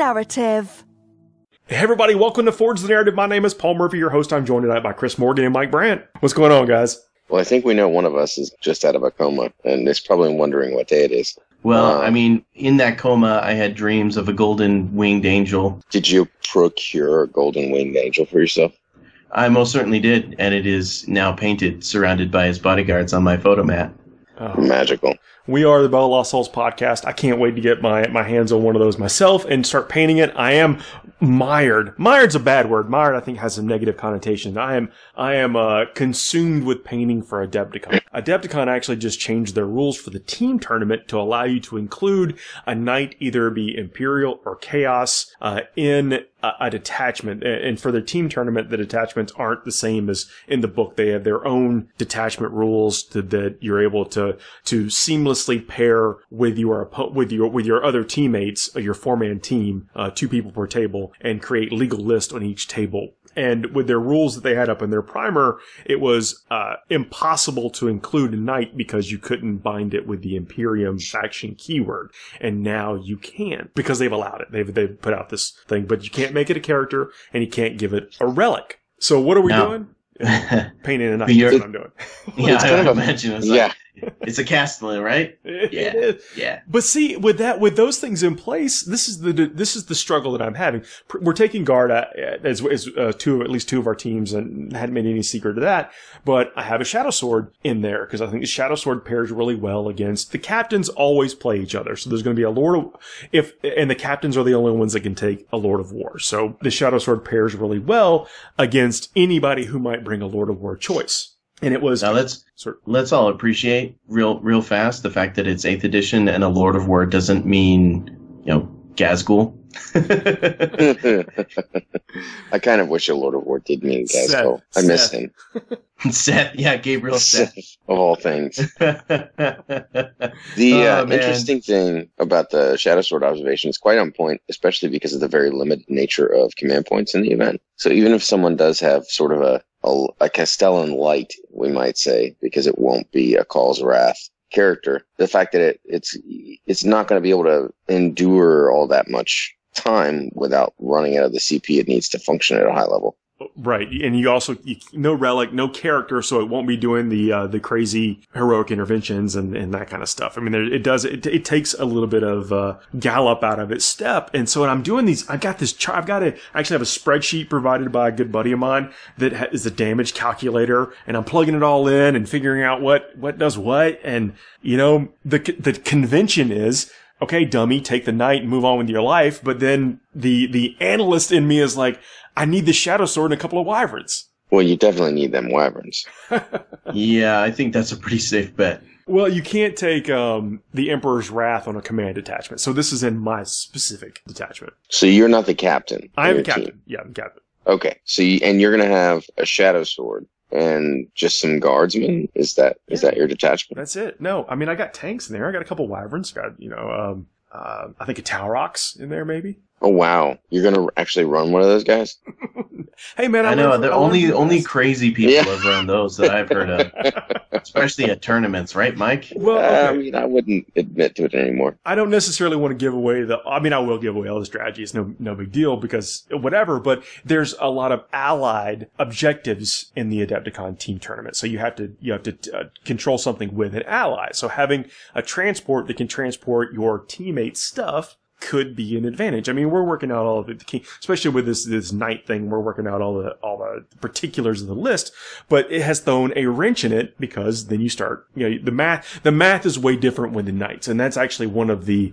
narrative. Hey everybody, welcome to Forge the Narrative. My name is Paul Murphy, your host. I'm joined tonight by Chris Morgan and Mike Brandt. What's going on, guys? Well, I think we know one of us is just out of a coma, and is probably wondering what day it is. Well, I mean, in that coma, I had dreams of a golden winged angel. Did you procure a golden winged angel for yourself? I most certainly did, and it is now painted, surrounded by his bodyguards on my photo mat. Oh. Magical. We are the Bella Lost Souls podcast. I can't wait to get my hands on one of those myself and start painting it. I am mired. Mired's a bad word. Mired, I think, has some negative connotation. I am consumed with painting for Adepticon. Adepticon actually just changed their rules for the team tournament to allow you to include a knight, either be Imperial or Chaos, in a detachment. And for their team tournament, the detachments aren't the same as in the book. They have their own detachment rules that you're able to seamlessly pair with your other teammates, your 4-man team, 2 people per table, and create legal lists on each table. And with their rules that they had up in their primer, it was impossible to include a knight because you couldn't bind it with the Imperium faction keyword. And now you can, because they've allowed it. They've put out this thing, but you can't make it a character and you can't give it a relic. So what are we doing? Painting a knight. That's what I'm doing. Yeah, it's kind of imagine. It's like, it's a Castellan, right? Yeah, yeah. But see, with those things in place, this is the struggle that I'm having. We're taking guard as at least 2 of our teams, and hadn't made any secret of that. But I have a Shadow Sword in there because I think the Shadow Sword pairs really well against the captains. Always play each other, so there's going to be a Lord of and the captains are the only ones that can take a Lord of War. So the Shadow Sword pairs really well against anybody who might bring a Lord of War choice. And it was... Now let's all appreciate real fast the fact that it's 8th edition and a Lord of War doesn't mean, Gazgul. I kind of wish a Lord of War did mean Gazgul. I miss him. Seth, yeah, Gabriel Seth. Of all things. The interesting thing about the Shadow Sword observation is quite on point, especially because of the very limited nature of command points in the event. So even if someone does have sort of a Castellan light, we might say, because it won't be a Call's Wrath character, the fact that it's not going to be able to endure all that much time without running out of the CP it needs to function at a high level. Right, and you also no relic, no character, so it won't be doing the crazy heroic interventions and that kind of stuff. I mean, it takes a little bit of gallop out of its step, and so when I'm doing these, I actually have a spreadsheet provided by a good buddy of mine that is a damage calculator, and I'm plugging it all in and figuring out what does what, and the convention is, okay, dummy, take the knight and move on with your life. But then the analyst in me is like, I need the Shadow Sword and a couple of wyverns. Well, you definitely need them wyverns. Yeah, I think that's a pretty safe bet. Well, you can't take the Emperor's Wrath on a command detachment. So this is in my specific detachment. So you're not the captain. I am the captain. Team. Yeah, I'm captain. Okay. So and you're going to have a Shadow Sword and just some guardsmen. Is that your detachment? That's it. No, I mean, I got tanks in there. I got a couple wyverns. Got I think a Talrox in there maybe. Oh wow! You're gonna actually run one of those guys? Hey man, I know the only crazy people have run those that I've heard of, especially at tournaments, right, Mike? Well, okay. I mean, I wouldn't admit to it anymore. I don't necessarily want to give away I will give away all the strategies. No big deal because whatever. But there's a lot of allied objectives in the Adepticon team tournament, so you have to control something with an ally. So having a transport that can transport your teammates' stuff could be an advantage. I mean, we're working out all of it, especially with this knight thing. We're working out all the particulars of the list, but it has thrown a wrench in it because then you start, the math is way different with the knights, and that's actually one of the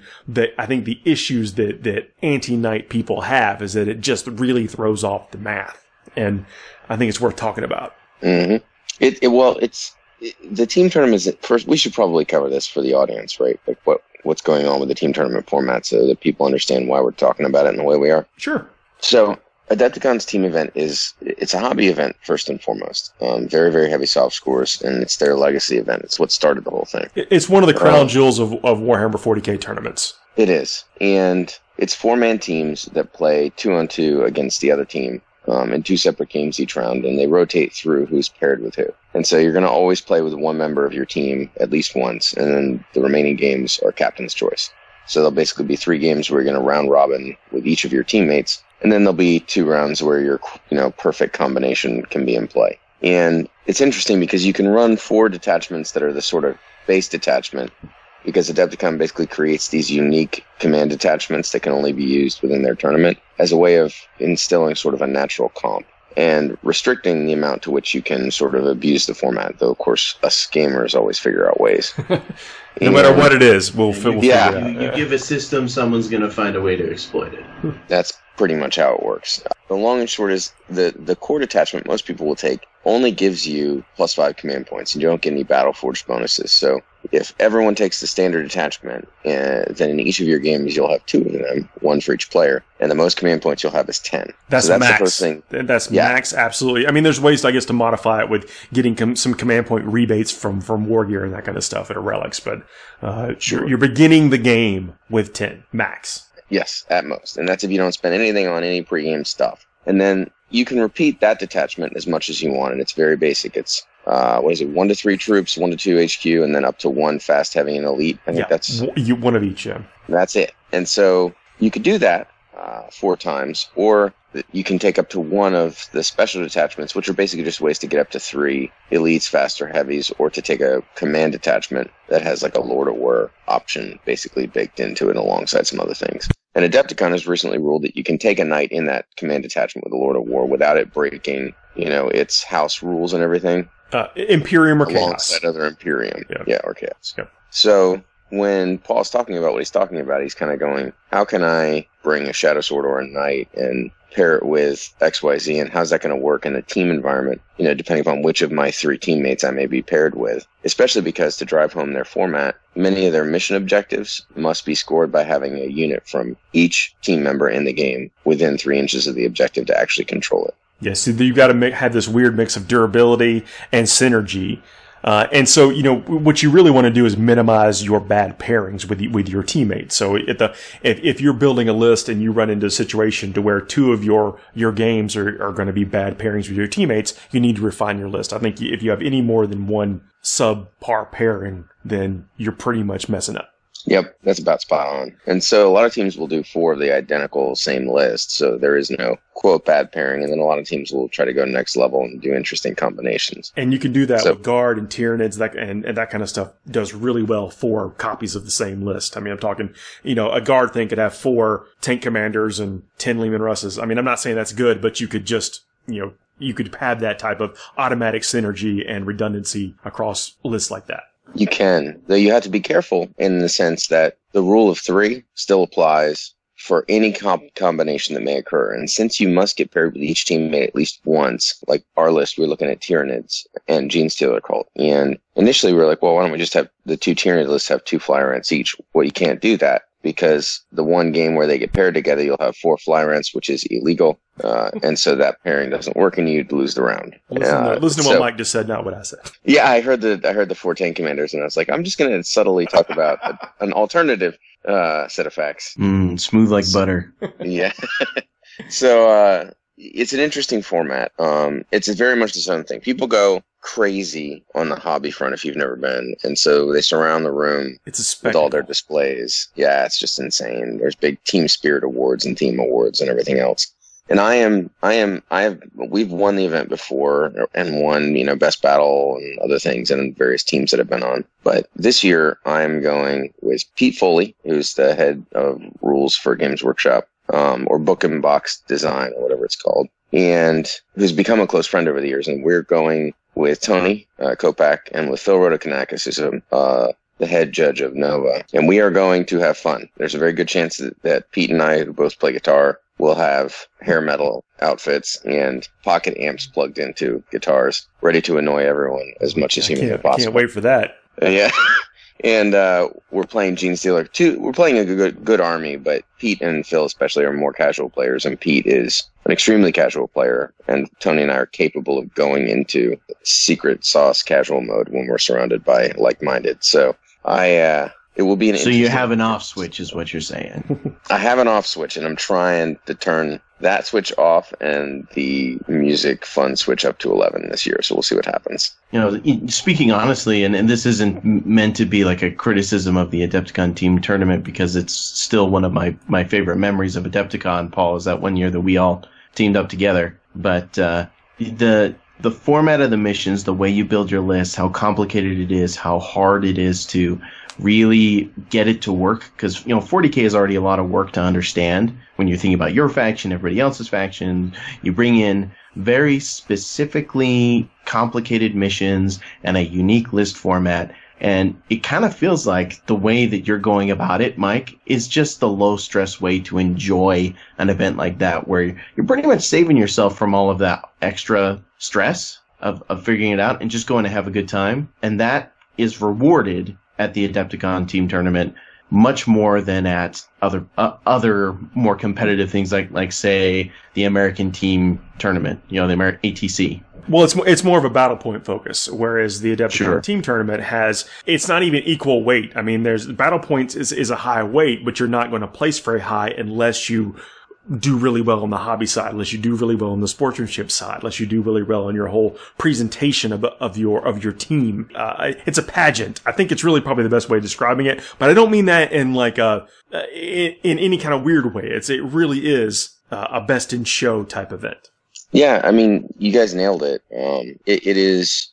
I think the issues that anti-knight people have is that it just really throws off the math, and I think it's worth talking about. Mm-hmm. The team tournament is first. We should probably cover this for the audience, right? Like what's going on with the team tournament format so that people understand why we're talking about it in the way we are. Sure. So Adepticon's team event it's a hobby event first and foremost. Very, very heavy soft scores, and it's their legacy event. It's what started the whole thing. It's one of the crown jewels of Warhammer 40k tournaments. It is. And it's 4-man teams that play 2-on-2 against the other team. In 2 separate games each round, and they rotate through who's paired with who. And so you're going to always play with one member of your team at least once, and then the remaining games are captain's choice. So there'll basically be 3 games where you're going to round robin with each of your teammates. And then there'll be 2 rounds where your, perfect combination can be in play. And it's interesting because you can run 4 detachments that are the sort of base detachment, because Adepticon basically creates these unique command detachments that can only be used within their tournament as a way of instilling sort of a natural comp and restricting the amount to which you can sort of abuse the format. Though, of course, us gamers always figure out ways. No matter what it is, we'll figure it out. You give a system, someone's going to find a way to exploit it. That's pretty much how it works. The long and short is the core detachment most people will take only gives you +5 command points, and you don't get any Battle Forged bonuses. So if everyone takes the standard detachment, then in each of your games you'll have 2 of them, 1 for each player, and the most command points you'll have is 10. That's max. The first thing. That's max, absolutely. I mean, there's ways, I guess, to modify it with getting some command point rebates from war gear and that kind of stuff at relics, but sure. You're beginning the game with 10 max. Yes, at most, and that's if you don't spend anything on any pregame stuff. And then you can repeat that detachment as much as you want, and it's very basic. It's 1 to 3 troops, 1 to 2 HQ, and then up to 1 fast, heavy, and elite. I think that's one of each. Yeah, that's it. And so you could do that 4 times, or you can take up to 1 of the special detachments, which are basically just ways to get up to 3 elites, fast, or heavies, or to take a command detachment that has like a Lord of War option basically baked into it alongside some other things. And Adepticon has recently ruled that you can take a knight in that command detachment with a Lord of War without it breaking, its house rules and everything. Imperium or Chaos. Alongside other Imperium. Yeah, or Chaos. Yep. So when Paul's talking about what he's talking about, he's kind of going, how can I bring a Shadow Sword or a Knight and pair it with XYZ, and how's that going to work in a team environment, depending upon which of my 3 teammates I may be paired with, especially because to drive home their format, many of their mission objectives must be scored by having a unit from each team member in the game within 3 inches of the objective to actually control it. Yes, so you've got to have this weird mix of durability and synergy. And so, what you really want to do is minimize your bad pairings with your teammates. So if you're building a list and you run into a situation to where 2 of your games are going to be bad pairings with your teammates, you need to refine your list. I think if you have any more than 1 subpar pairing, then you're pretty much messing up. Yep, that's about spot on. And so a lot of teams will do 4 of the identical same list, so there is no, quote, bad pairing, and then a lot of teams will try to go next level and do interesting combinations. And you can do that with Guard and Tyranids, and that kind of stuff does really well for copies of the same list. I mean, I'm talking, a Guard thing could have 4 tank commanders and 10 Leman Russes. I mean, I'm not saying that's good, but you could just, you could have that type of automatic synergy and redundancy across lists like that. You can, though you have to be careful in the sense that the rule of 3 still applies for any combination that may occur. And since you must get paired with each teammate at least once, like our list, we're looking at Tyranids and Genestealer Cult. And initially we were like, well, why don't we just have the 2 Tyranid lists have 2 fly rants each? Well, you can't do that, because the one game where they get paired together, you'll have 4 fly rants, which is illegal. And so that pairing doesn't work and you'd lose the round. Listen to what Mike just said, not what I said. Yeah, I heard the 4 tank commanders, and I was like, I'm just going to subtly talk about an alternative set of facts. Smooth like butter. Yeah. So it's an interesting format. It's very much the own thing. People go crazy on the hobby front if you've never been, and so they surround the room with all their displays. Yeah, it's just insane. There's big team spirit awards and theme awards and everything else. And we've won the event before and won, best battle and other things and various teams that I've been on. But this year I'm going with Pete Foley, who's the head of rules for Games Workshop, or Book and Box Design or whatever it's called, and who's become a close friend over the years. And we're going with Tony Kopak and with Phil Rotokanakis, who's the head judge of Nova. And we are going to have fun. There's a very good chance that Pete and I, who both play guitar, will have hair metal outfits and pocket amps plugged into guitars, ready to annoy everyone as much as humanly possible. I can't wait for that. Yeah. And we're playing Genestealer 2. We're playing a good army, but Pete and Phil especially are more casual players, and Pete is an extremely casual player, and Tony and I are capable of going into secret sauce casual mode when we're surrounded by like-minded. So It will be an So you have an off switch, is what you're saying. I have an off switch, and I'm trying to turn that switch off and the music fun switch up to 11 this year. So we'll see what happens. You know, speaking honestly, and this isn't meant to be like a criticism of the Adepticon team tournament, because it's still one of my favorite memories of Adepticon, Paul, is that one year that we all teamed up together. But the format of the missions, the way you build your list, how complicated it is, how hard it is to really get it to work, because 40k is already a lot of work to understand. When you're thinking about your faction, everybody else's faction, you bring in very specifically complicated missions and a unique list format, and it kind of feels like the way that you're going about it, Mike, is just the low stress way to enjoy an event like that, where you're pretty much saving yourself from all of that extra stress of figuring it out and just going to have a good time. And that is rewarded at the Adepticon team tournament much more than at other more competitive things like say the American team tournament, the ATC. Well, it's more of a battle point focus, whereas the Adepticon team tournament it's not even equal weight. I mean, there's battle points is a high weight, but you're not going to place very high unless you do really well on the hobby side, unless you do really well on the sportsmanship side, unless you do really well on your whole presentation of your team. It's a pageant. I think it's really probably the best way of describing it, but I don't mean that in like in any kind of weird way. It really is a best in show type event. Yeah, I mean, you guys nailed it. It is.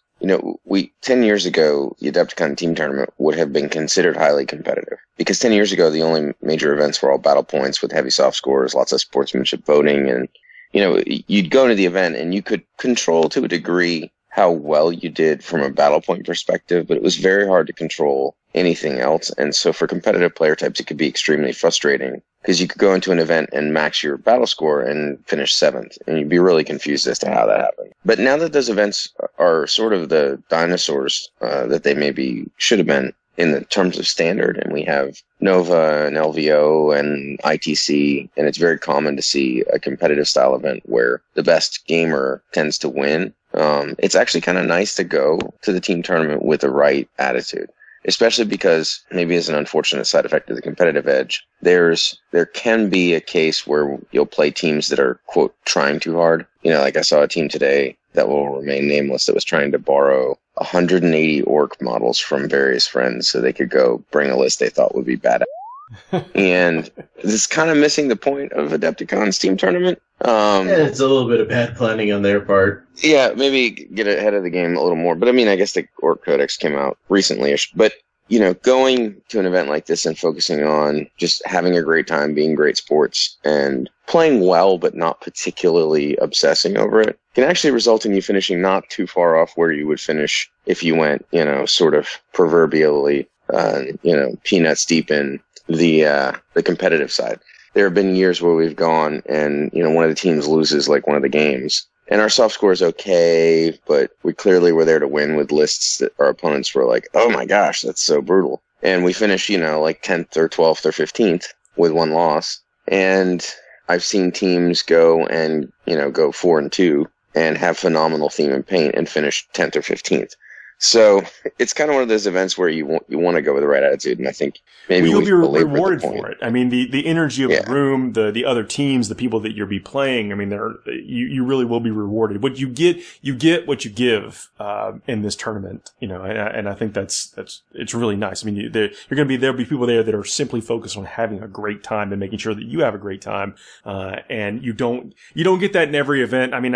10 years ago, the Adepticon team tournament would have been considered highly competitive, because 10 years ago, the only major events were all battle points with heavy soft scores, lots of sportsmanship voting. And, you'd go into the event and you could control to a degree how well you did from a battle point perspective, but it was very hard to control anything else. And so for competitive player types, it could be extremely frustrating, because you could go into an event and max your battle score and finish 7th, and you'd be really confused as to how that happened. But now that those events are sort of the dinosaurs that they maybe should have been in the terms of standard, and we have Nova and LVO and ITC, and it's very common to see a competitive style event where the best gamer tends to win. It's actually kind of nice to go to the team tournament with the right attitude, especially because, maybe as an unfortunate side effect of the competitive edge, there can be a case where you'll play teams that are, quote, trying too hard. Like I saw a team today that will remain nameless that was trying to borrow 180 orc models from various friends so they could go bring a list they thought would be badass. And this is kind of missing the point of Adepticon's team tournament. It's a little bit of bad planning on their part. Yeah, maybe get ahead of the game a little more. But I mean, I guess the Orc Codex came out recently-ish. But, going to an event like this and focusing on just having a great time, being great sports, and playing well but not particularly obsessing over it can actually result in you finishing not too far off where you would finish if you went, sort of proverbially, peanuts deep in the competitive side. There have been years where we've gone and, one of the teams loses like one of the games, and our soft score is okay, but we clearly were there to win with lists that our opponents were like, oh my gosh, that's so brutal. And we finish, like 10th or 12th or 15th with one loss. And I've seen teams go and, go 4-2 and have phenomenal theme and paint and finish 10th or 15th. So it's kind of one of those events where you want to go with the right attitude, and I think maybe you'll be rewarded for it. I mean, the energy of the room, the other teams, the people that you'll be playing. I mean, you really will be rewarded. What you get what you give in this tournament. And I think it's really nice. I mean, there'll be people there that are simply focused on having a great time and making sure that you have a great time. And you don't get that in every event. I mean,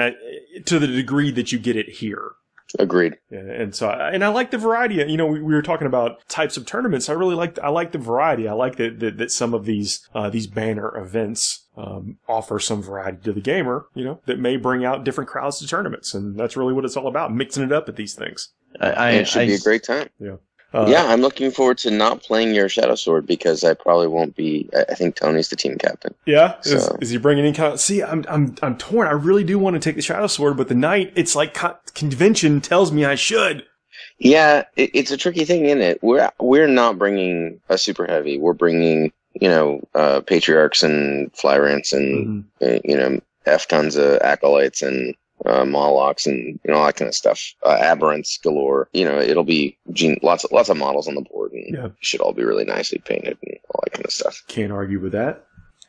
to the degree that you get it here. Agreed. Yeah, and I like the variety. We were talking about types of tournaments. I like the variety. I like that some of these banner events offer some variety to the gamer. That may bring out different crowds to tournaments, and that's really what it's all about, mixing it up at these things. It should be a great time. Yeah. I'm looking forward to not playing your Shadow Sword, because I probably won't be. I think Tony's the team captain. Yeah, so. Is he bringing in? See, I'm torn. I really do want to take the Shadow Sword, but the night, it's like convention tells me I should. Yeah, it's a tricky thing, isn't it? We're not bringing a super heavy. We're bringing Patriarchs and Flyrants and F tons of acolytes and Molochs and all that kind of stuff. Aberrants galore. It'll be lots of models on the board, and it should all be really nicely painted and all that kind of stuff. Can't argue with that.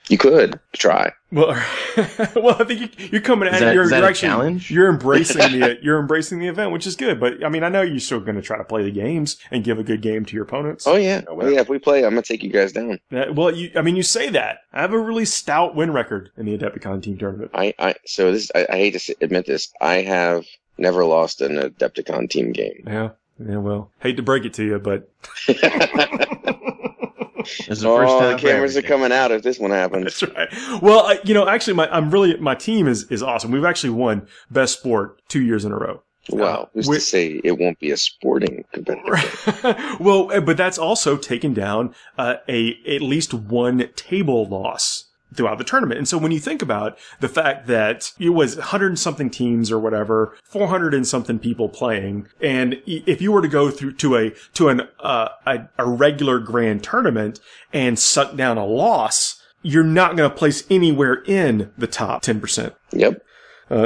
You could try. Well, I think you're coming at it. You're actually challenge. You're embracing the event, which is good. But I mean, I know you're still going to try to play the games and give a good game to your opponents. Oh yeah, if we play, I'm going to take you guys down. You say that. I have a really stout win record in the Adepticon team tournament. I hate to admit this. I have never lost an Adepticon team game. Yeah. Well, hate to break it to you, but. The cameras are coming out if this one happens. That's right. Well, actually, my team is awesome. We've actually won Best Sport 2 years in a row. Wow. Who's to say it won't be a sporting competitive game? Well, but that's also taken down at least one table loss throughout the tournament. And so when you think about the fact that it was 100 and something teams or whatever, 400 and something people playing, and if you were to go through to a regular grand tournament and suck down a loss, you're not going to place anywhere in the top 10%. Yep.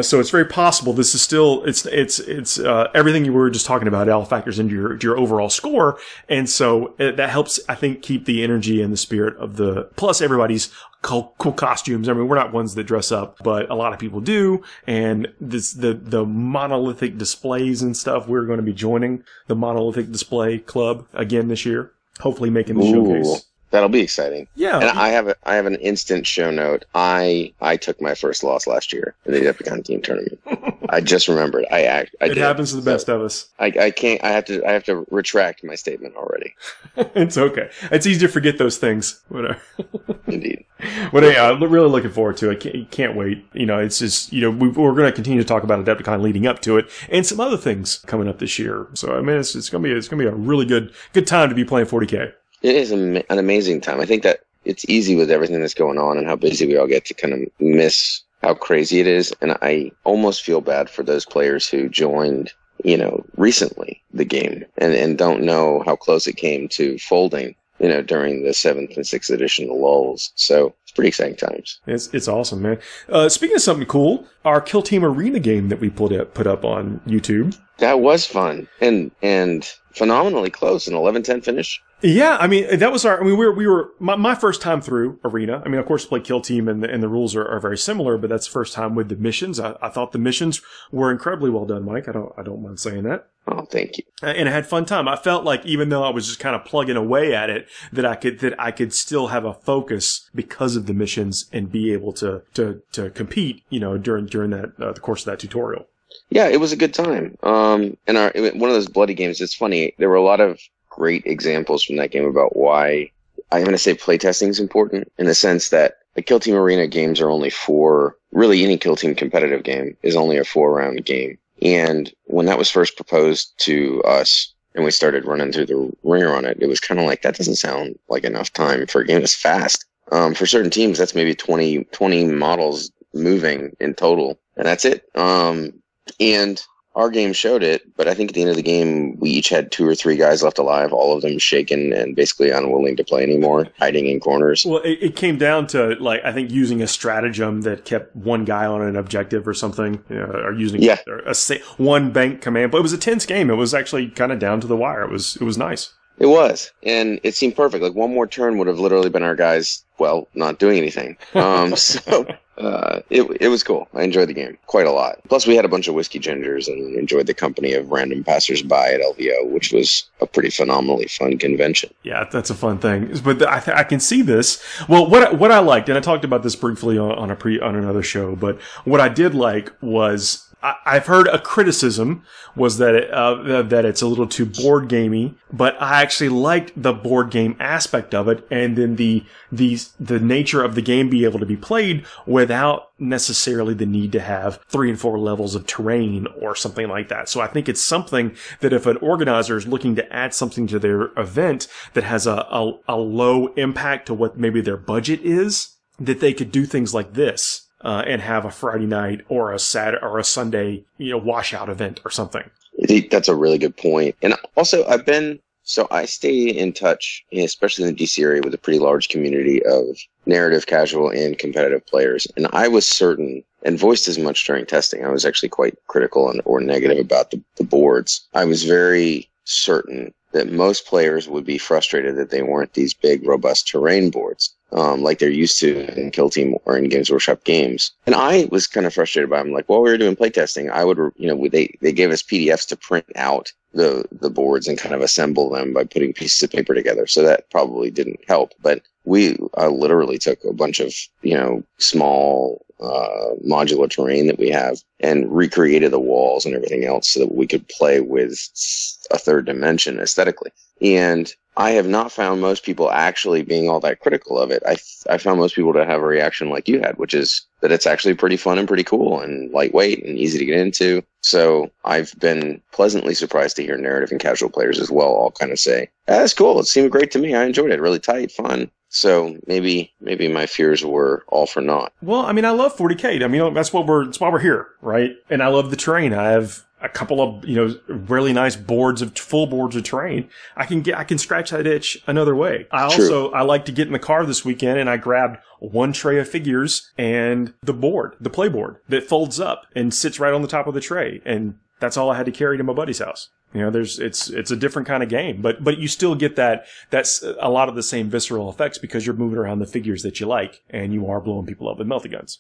So it's very possible this is still, it's everything you were just talking about, it all factors into your overall score. And so that helps, I think, keep the energy and the spirit of plus everybody's cool costumes. I mean, we're not ones that dress up, but a lot of people do. And the monolithic displays and stuff, we're going to be joining the monolithic display club again this year. Hopefully making the showcase. That'll be exciting. Yeah. And I have an instant show note. I took my first loss last year in the Adepticon team tournament. I just remembered. It happens to the best of us. I have to retract my statement already. It's okay. It's easy to forget those things. Whatever. Indeed. But I'm really looking forward to it. Can't wait. It's just, we're going to continue to talk about Adepticon leading up to it and some other things coming up this year. So, I mean, it's going to be a really good time to be playing 40K. It is an amazing time. I think that it's easy with everything that's going on and how busy we all get to kind of miss how crazy it is. And I almost feel bad for those players who joined, recently the game and don't know how close it came to folding, during the 7th and 6th edition lulls. So it's pretty exciting times. It's awesome, man. Speaking of something cool, our Kill Team Arena game that we put up on YouTube. That was fun and phenomenally close, an 11-10 finish. Yeah, I mean, that was we were my first time through Arena. I mean, of course, play Kill Team and the rules are very similar, but that's the first time with the missions. I thought the missions were incredibly well done, Mike. I don't mind saying that. Oh, thank you. And I had fun time. I felt like even though I was just kind of plugging away at it, that I could still have a focus because of the missions and be able to compete, during that the course of that tutorial. Yeah, it was a good time. And one of those bloody games. It's funny. There were a lot of great examples from that game about why I'm going to say playtesting is important in the sense that the Kill Team Arena games are only really any Kill Team competitive game is only a 4-round game. And when that was first proposed to us and we started running through the ringer on it, it was kind of like, that doesn't sound like enough time for a game that's fast. For certain teams, that's maybe 20 models moving in total, and that's it. And our game showed it, but I think at the end of the game, we each had 2 or 3 guys left alive, all of them shaken and basically unwilling to play anymore, hiding in corners. Well, it came down to, I think using a stratagem that kept one guy on an objective or something, or using one bank command. But it was a tense game. It was actually kind of down to the wire. It was nice. It was, and it seemed perfect. Like, one more turn would have literally been our guys, not doing anything. It was cool. I enjoyed the game quite a lot. Plus, we had a bunch of whiskey gingers and enjoyed the company of random passersby at LVO, which was a pretty phenomenally fun convention. Yeah, that's a fun thing. But I can see this. Well, what I liked, and I talked about this briefly on another show, but what I did like was, I've heard a criticism was that it's a little too board gamey, but I actually liked the board game aspect of it, and then the nature of the game be able to be played without necessarily the need to have 3 and 4 levels of terrain or something like that. So I think it's something that if an organizer is looking to add something to their event that has a low impact to what maybe their budget is, that they could do things like this. And have a Friday night or a Saturday or a Sunday, washout event or something. That's a really good point. And also, I've been So I stay in touch, especially in the DC area, with a pretty large community of narrative, casual, and competitive players. And I was certain, and voiced as much during testing, I was actually quite critical or negative about the boards. I was very certain that most players would be frustrated that they weren't these big, robust terrain boards, like they're used to in Kill Team or in Games Workshop games. And I was kind of frustrated by them. Like, while we were doing playtesting, I would, they gave us PDFs to print out the boards and kind of assemble them by putting pieces of paper together. So that probably didn't help. But I literally took a bunch of, small, modular terrain that we have and recreated the walls and everything else so that we could play with a third dimension aesthetically. And I have not found most people actually being all that critical of it. I found most people to have a reaction like you had, which is that it's actually pretty fun and pretty cool and lightweight and easy to get into. So I've been pleasantly surprised to hear narrative and casual players as well all kind of say, that's cool. It seemed great to me. I enjoyed it. Really tight, fun. So maybe my fears were all for naught. Well, I mean, I love 40K. I mean, that's why we're here, right? And I love the terrain. I have a couple of, really nice full boards of terrain. I can scratch that itch another way. I like to get in the car this weekend and I grabbed one tray of figures and the play board that folds up and sits right on the top of the tray. And that's all I had to carry to my buddy's house. It's a different kind of game, but you still get that's a lot of the same visceral effects because you're moving around the figures that you like and you are blowing people up with melty guns.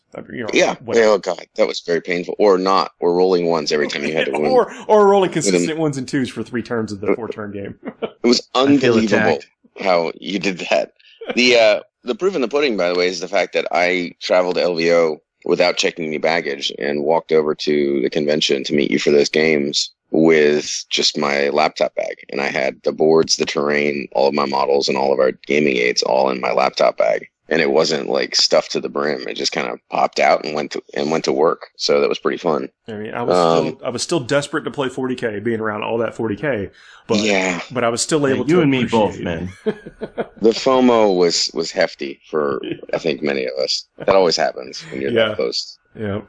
Yeah. Oh God, that was very painful. Or not, or rolling ones every time you had to win. or rolling consistent ones and twos for 3 turns of the 4-turn game. It was unbelievable how you did that. The proof in the pudding, by the way, is the fact that I traveled to LVO without checking any baggage and walked over to the convention to meet you for those games with just my laptop bag. And I had the boards, the terrain, all of my models, and all of our gaming aids all in my laptop bag. And it wasn't like stuffed to the brim. It just kind of popped out and went to work. So that was pretty fun. I mean, I was still desperate to play 40K, being around all that 40K. But I was still able to. You and me both, man. The FOMO was hefty for I think many of us. That always happens when you're that close. Yeah.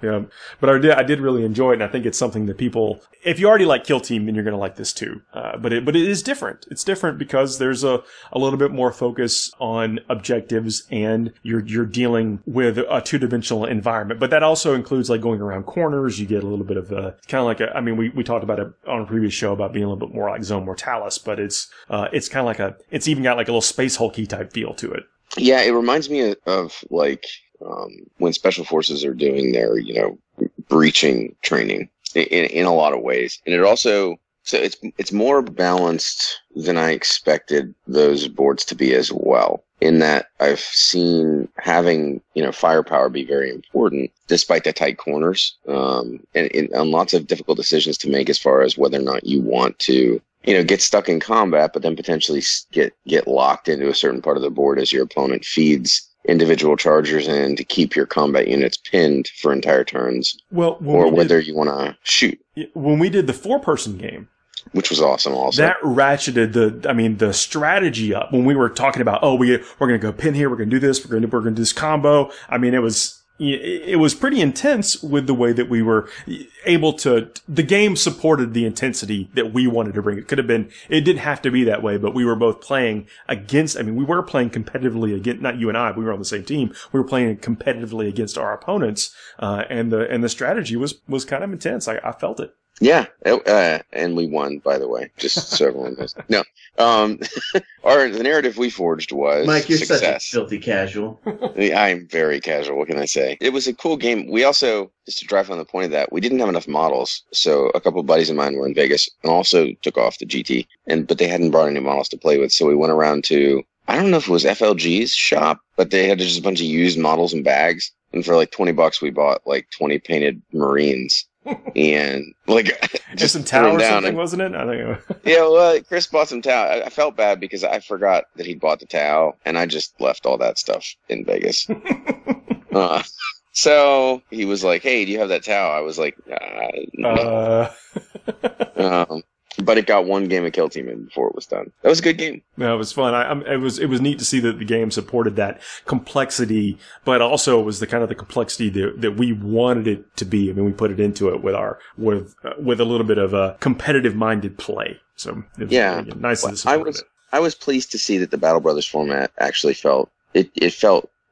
But I did really enjoy it, and I think it's something that people, if you already like Kill Team, then you're going to like this too. But it is different. It's different because there's a little bit more focus on objectives, and you're dealing with a 2-dimensional environment. But that also includes like going around corners. You get a little bit of kind of like we talked about it on a previous show about being a little bit more like Zone Mortalis, but it's kind of like it's even got like a little Space Hulky type feel to it. Yeah, it reminds me of like when Special Forces are doing their, breaching training in a lot of ways. And it also, so it's more balanced than I expected those boards to be as well. In that I've seen having, firepower be very important despite the tight corners, and lots of difficult decisions to make as far as whether or not you want to, get stuck in combat, but then potentially get locked into a certain part of the board as your opponent feeds individual chargers in to keep your combat units pinned for entire turns. Well, or whether you want to shoot. When we did the 4-person game, which was awesome also. That ratcheted the strategy up when we were talking about, we're going to go pin here, we're going to do this, we're going to do this combo. I mean, it was pretty intense with the way that we were able to, the game supported the intensity that we wanted to bring. It didn't have to be that way, but we were both playing against, we were playing competitively against, not you and I, we were on the same team. We were playing competitively against our opponents, and the strategy was kind of intense. I felt it. Yeah, and we won, by the way, just so everyone knows. No, the narrative we forged was Mike, you're success. Such a filthy casual. I'm very casual. What can I say? It was a cool game. We also, just to drive on the point of that, we didn't have enough models, so a couple of buddies of mine were in Vegas and also took off the GT, but they hadn't brought any models to play with, so we went around to, I don't know if it was FLG's shop, but they had just a bunch of used models and bags, and for like $20 we bought like 20 painted Marines. And like just some towel or something, wasn't it? I think. Yeah, well, Chris bought some towel. I felt bad because I forgot that he'd bought the towel, and I just left all that stuff in Vegas. So he was like, "Hey, do you have that towel?" I was like, "No." But it got one game of Kill Team in before it was done. That was a good game. No, it was fun. It was neat to see that the game supported that complexity, but also it was the kind of the complexity that we wanted it to be. I mean, we put it into it with a little bit of a competitive minded play. So it was really nice to support it. I was pleased to see that the Battle Brothers format actually felt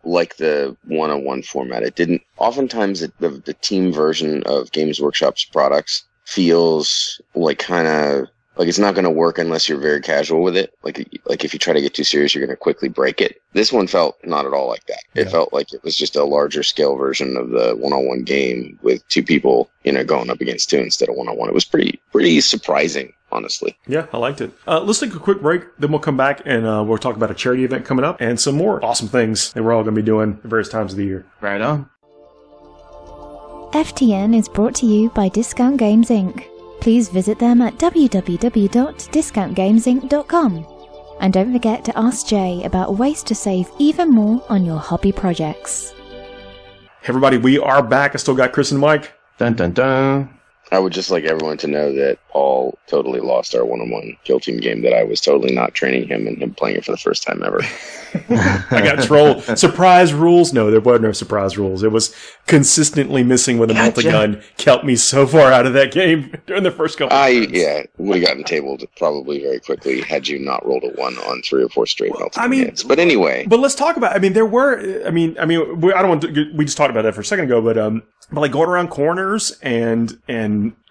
like the one-on-one format. It didn't. Oftentimes, the team version of Games Workshop's products feels like kind of like it's not going to work unless you're very casual with it. Like if you try to get too serious, you're going to quickly break it. This one felt not at all like that. It felt like it was just a larger scale version of the one-on-one game with two people, going up against two instead of one-on-one. It was pretty surprising, honestly. Yeah, I liked it. Let's take a quick break, then we'll come back and we'll talk about a charity event coming up and some more awesome things that we're all going to be doing at various times of the year. Right on. FTN is brought to you by Discount Games Inc. Please visit them at www.discountgamesinc.com. And don't forget to ask Jay about ways to save even more on your hobby projects. Hey everybody, we are back. I still got Chris and Mike. Dun dun dun. I would just like everyone to know that Paul totally lost our one-on-one Kill Team game, that I was totally not training him and him playing it for the first time ever. I got trolled. Surprise rules? No, there were no surprise rules. It was consistently missing with a multi-gun kept me so far out of that game during the first couple of turns. Yeah, would have gotten tabled probably very quickly had you not rolled a 1 on 3 or 4 straight multi-gun hits. But anyway. But let's talk about, we just talked about that for a second ago, but like going around corners and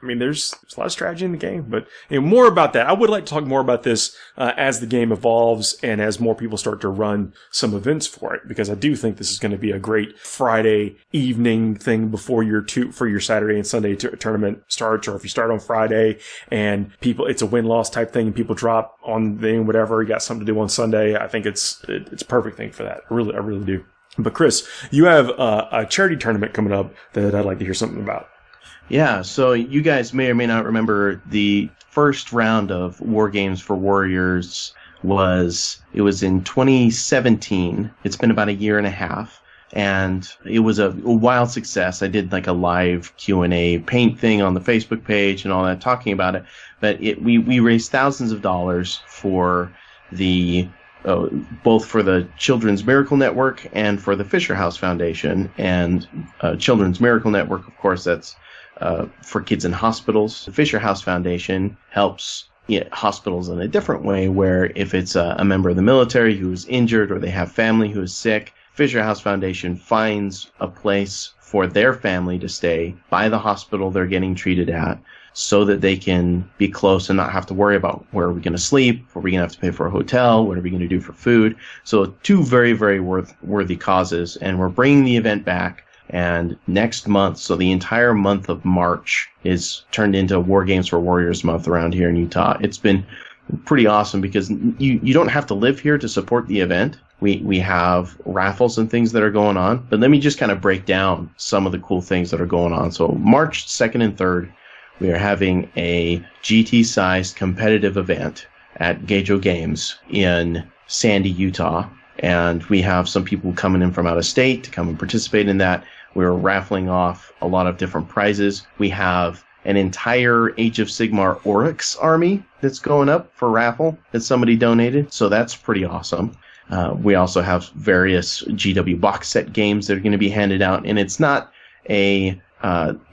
there's a lot of strategy in the game, but more about that. I would like to talk more about this as the game evolves and as more people start to run some events for it, because I do think this is going to be a great Friday evening thing before for your Saturday and Sunday tournament starts, or if you start on Friday and it's a win-loss type thing and people drop on whatever, you got something to do on Sunday. I think it's a perfect thing for that. I really do. But Chris, you have a charity tournament coming up that I'd like to hear something about. Yeah, so you guys may or may not remember the first round of War Games for Warriors was in 2017. It's been about a year and a half, and it was a wild success. I did like a live Q&A paint thing on the Facebook page and all that, talking about it. But we raised thousands of dollars for both for the Children's Miracle Network and for the Fisher House Foundation. And Children's Miracle Network, of course, that's for kids in hospitals. The Fisher House Foundation helps hospitals in a different way, where if it's a member of the military who is injured or they have family who is sick, Fisher House Foundation finds a place for their family to stay by the hospital they're getting treated at, so that they can be close and not have to worry about where are we going to sleep, are we going to have to pay for a hotel, what are we going to do for food. So 2 very, very worthy causes, and we're bringing the event back. And next month, so the entire month of March is turned into War Games for Warriors month around here in Utah. It's been pretty awesome because you don't have to live here to support the event. We have raffles and things that are going on. But let me just kind of break down some of the cool things that are going on. So March 2nd and 3rd, we are having a GT-sized competitive event at Gajo Games in Sandy, Utah. And we have some people coming in from out of state to come and participate in that. We're raffling off a lot of different prizes. We have an entire Age of Sigmar Oryx army that's going up for raffle that somebody donated. So that's pretty awesome. We also have various GW box set games that are going to be handed out. And it's not a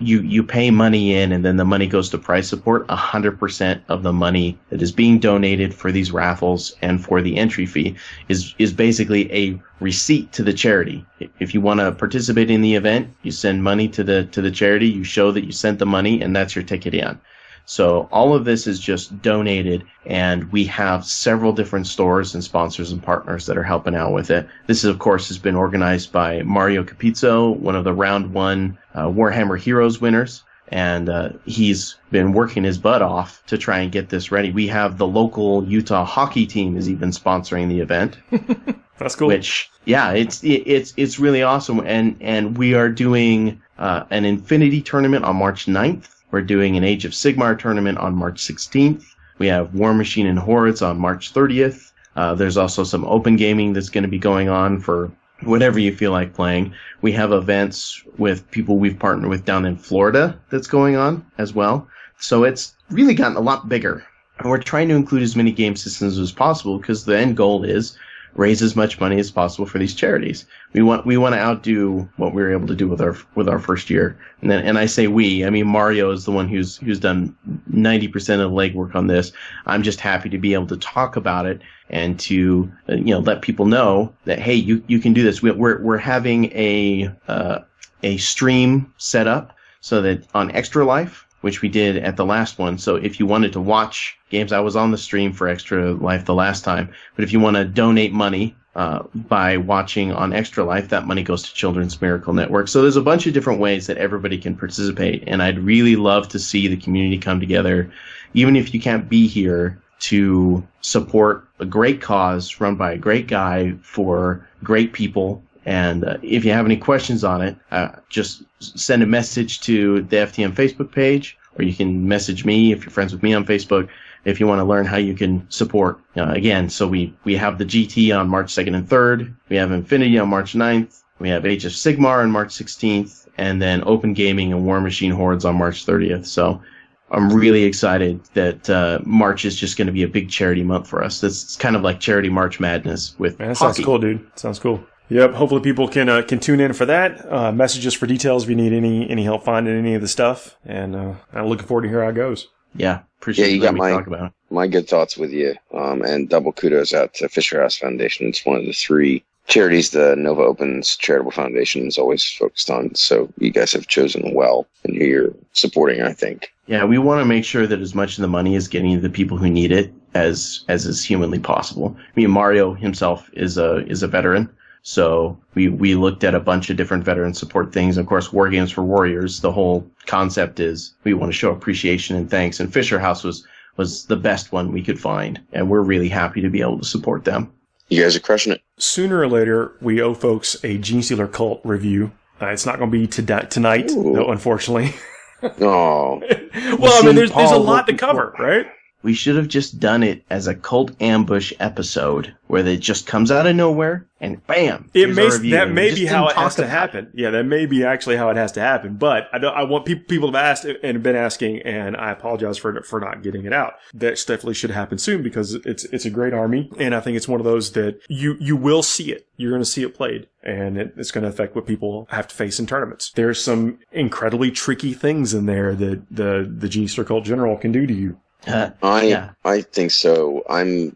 you pay money in and then the money goes to prize support. 100% of the money that is being donated for these raffles and for the entry fee is basically a receipt to the charity. If you want to participate in the event, you send money to the charity, you show that you sent the money, and that's your ticket in. So all of this is just donated, and we have several different stores and sponsors and partners that are helping out with it. This, of course, has been organized by Mario Capizzo, one of the Round 1 Warhammer Heroes winners, and he's been working his butt off to try and get this ready. We have the local Utah hockey team is even sponsoring the event. That's cool. Which, yeah, it's really awesome, and we are doing an Infinity tournament on March 9th. We're doing an Age of Sigmar tournament on March 16th. We have War Machine and Hordes on March 30th. There's also some open gaming that's going to be going on for whatever you feel like playing. We have events with people we've partnered with down in Florida that's going on as well. So it's really gotten a lot bigger. And we're trying to include as many game systems as possible because the end goal is raise as much money as possible for these charities. We want to outdo what we were able to do with our first year. And I say we, I mean Mario is the one who's done 90% of the legwork on this. I'm just happy to be able to talk about it and to let people know that hey, you can do this. We're having a stream set up so that on Extra Life, which we did at the last one. So if you wanted to watch games, I was on the stream for Extra Life the last time. But if you want to donate money by watching on Extra Life, that money goes to Children's Miracle Network. So there's a bunch of different ways that everybody can participate. And I'd really love to see the community come together, even if you can't be here, to support a great cause run by a great guy for great people. And if you have any questions on it, just send a message to the FTM Facebook page, or you can message me if you're friends with me on Facebook if you want to learn how you can support. Again, so we have the GT on March 2nd and 3rd. We have Infinity on March 9th. We have Age of Sigmar on March 16th. And then Open Gaming and War Machine Hordes on March 30th. So I'm really excited that March is just going to be a big charity month for us. It's kind of like Charity March Madness with Man, that hockey. Sounds cool, dude. Sounds cool. Yep. Hopefully people can tune in for that. Message us for details if you need any help finding any of the stuff. And I'm looking forward to hear how it goes. Yeah. Appreciate you got talk about it. My good thoughts with you. And double kudos out to Fisher House Foundation. It's one of the 3 charities the Nova Opens Charitable Foundation is always focused on. So you guys have chosen well, and you're supporting, I think. Yeah, we want to make sure that as much of the money is getting to the people who need it as is humanly possible. I mean, Mario himself is a veteran. So we looked at a bunch of different veteran support things. Of course, War Games for Warriors, the whole concept is we want to show appreciation and thanks. And Fisher House was the best one we could find. And we're really happy to be able to support them. You guys are crushing it. Sooner or later, we owe folks a Gene Stealer Cult review. It's not going to be tonight, though, unfortunately. Oh. Well, I mean, there's a lot to cover, right? We should have just done it as a cult ambush episode where it just comes out of nowhere and bam. That may be how it has to happen. Yeah, that may be actually how it has to happen. But I want people to have asked and been asking, and I apologize for not getting it out. That definitely should happen soon because it's a great army, and I think it's one of those that you will see it. You're going to see it played, and it's going to affect what people have to face in tournaments. There's some incredibly tricky things in there that the Gene Stealer Cult General can do to you. I think so. One